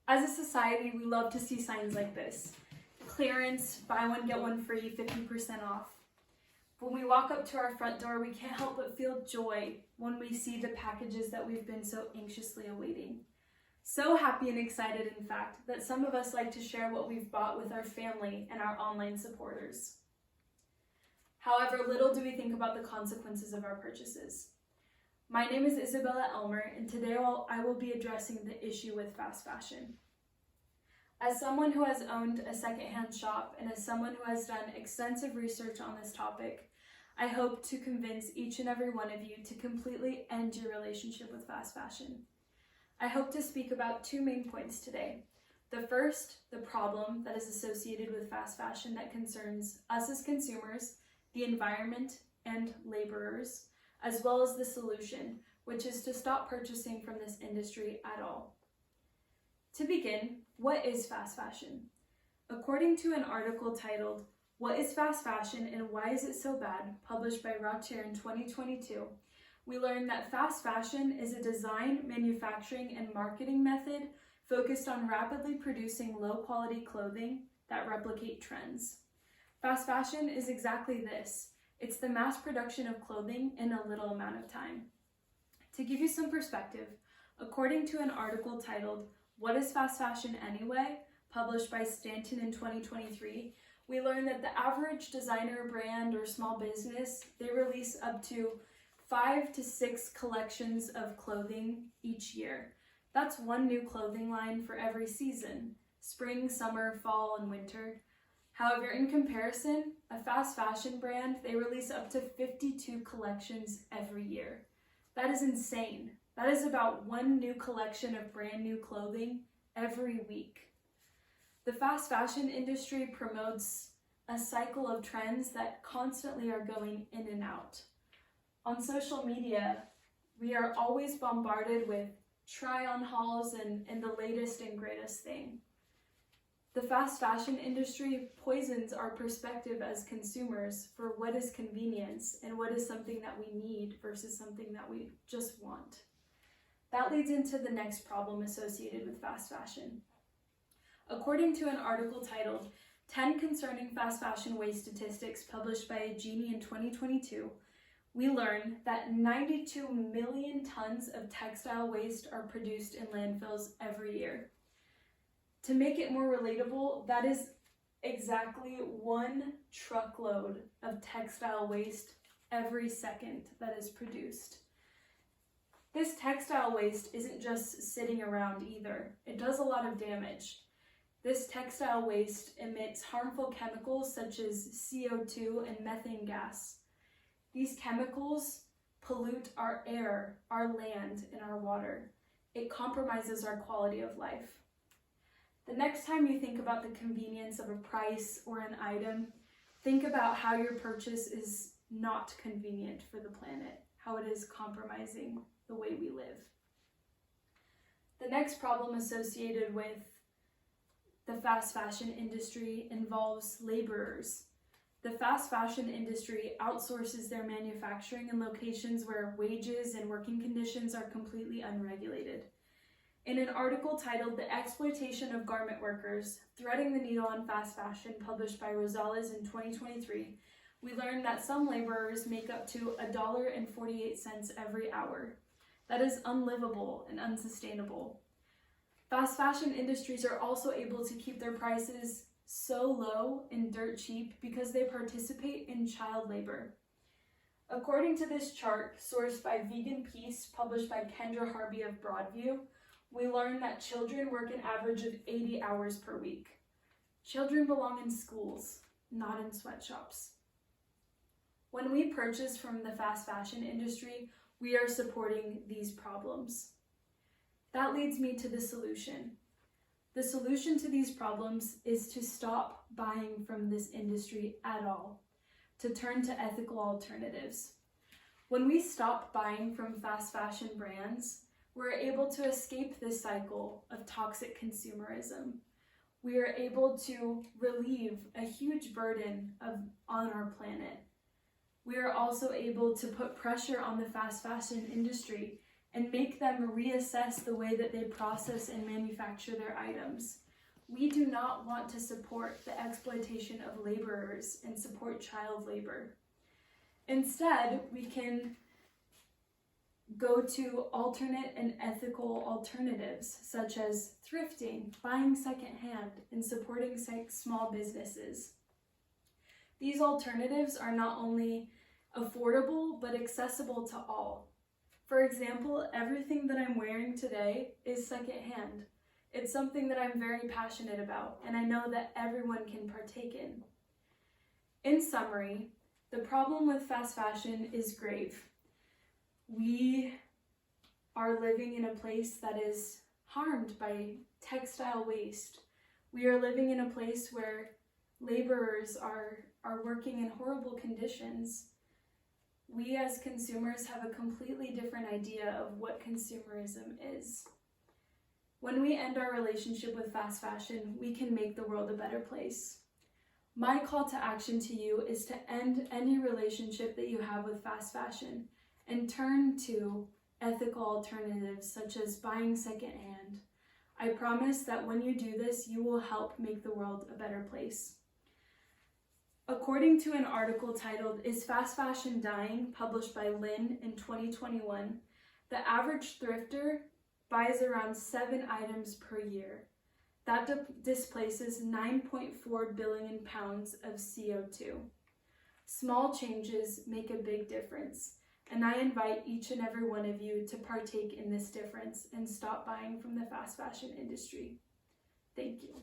As a society, we love to see signs like this. Clearance, buy one, get one free, 50% off. When we walk up to our front door, we can't help but feel joy when we see the packages that we've been so anxiously awaiting. So happy and excited, in fact, that some of us like to share what we've bought with our family and our online supporters. However, little do we think about the consequences of our purchases. My name is Isabella Elmer, and today I will be addressing the issue with fast fashion. As someone who has owned a secondhand shop and as someone who has done extensive research on this topic, I hope to convince each and every one of you to completely end your relationship with fast fashion. I hope to speak about two main points today. The first, the problem that is associated with fast fashion that concerns us as consumers, the environment, and laborers, as well as the solution, which is to stop purchasing from this industry at all. To begin, what is fast fashion? According to an article titled, "What is Fast Fashion and Why is it So Bad?" published by Routier in 2022, we learned that fast fashion is a design, manufacturing, and marketing method focused on rapidly producing low-quality clothing that replicate trends. Fast fashion is exactly this. It's the mass production of clothing in a little amount of time. To give you some perspective, according to an article titled, "What is Fast Fashion Anyway?" published by Stanton in 2023, we learned that the average designer brand or small business, they release up to 5 to 6 collections of clothing each year. That's one new clothing line for every season, spring, summer, fall, and winter. However, in comparison, a fast fashion brand, they release up to 52 collections every year. That is insane. That is about one new collection of brand new clothing every week. The fast fashion industry promotes a cycle of trends that constantly are going in and out. On social media, we are always bombarded with try-on hauls and the latest and greatest thing. The fast fashion industry poisons our perspective as consumers for what is convenience and what is something that we need versus something that we just want. That leads into the next problem associated with fast fashion. According to an article titled 10 Concerning Fast Fashion Waste Statistics published by Genie in 2022, we learn that 92 million tons of textile waste are produced in landfills every year. To make it more relatable, that is exactly one truckload of textile waste every second that is produced. This textile waste isn't just sitting around either. It does a lot of damage. This textile waste emits harmful chemicals such as CO2 and methane gas. These chemicals pollute our air, our land, and our water. It compromises our quality of life. The next time you think about the convenience of a price or an item, think about how your purchase is not convenient for the planet, how it is compromising the way we live. The next problem associated with the fast fashion industry involves laborers. The fast fashion industry outsources their manufacturing in locations where wages and working conditions are completely unregulated. In an article titled "The Exploitation of Garment Workers, Threading the Needle on Fast Fashion" published by Rosales in 2023, we learned that some laborers make up to $1.48 every hour. That is unlivable and unsustainable. Fast fashion industries are also able to keep their prices so low and dirt cheap because they participate in child labor. According to this chart, sourced by Vegan Peace, published by Kendra Harvey of Broadview, we learn that children work an average of 80 hours per week. Children belong in schools, not in sweatshops. When we purchase from the fast fashion industry, we are supporting these problems. That leads me to the solution. The solution to these problems is to stop buying from this industry at all, to turn to ethical alternatives. When we stop buying from fast fashion brands, we're able to escape this cycle of toxic consumerism. We are able to relieve a huge burden on our planet. We are also able to put pressure on the fast fashion industry and make them reassess the way that they process and manufacture their items. We do not want to support the exploitation of laborers and support child labor. Instead, we can go to alternate and ethical alternatives, such as thrifting, buying secondhand, and supporting small businesses. These alternatives are not only affordable, but accessible to all. For example, everything that I'm wearing today is secondhand. It's something that I'm very passionate about, and I know that everyone can partake in. In summary, the problem with fast fashion is grave. We are living in a place that is harmed by textile waste. We are living in a place where laborers are working in horrible conditions. We as consumers have a completely different idea of what consumerism is. When we end our relationship with fast fashion, we can make the world a better place. My call to action to you is to end any relationship that you have with fast fashion and turn to ethical alternatives such as buying secondhand. I promise that when you do this, you will help make the world a better place. According to an article titled, "Is Fast Fashion Dying?" published by Lynn in 2021, the average thrifter buys around 7 items per year. That displaces 9.4 billion pounds of CO2. Small changes make a big difference, and I invite each and every one of you to partake in this difference and stop buying from the fast fashion industry. Thank you.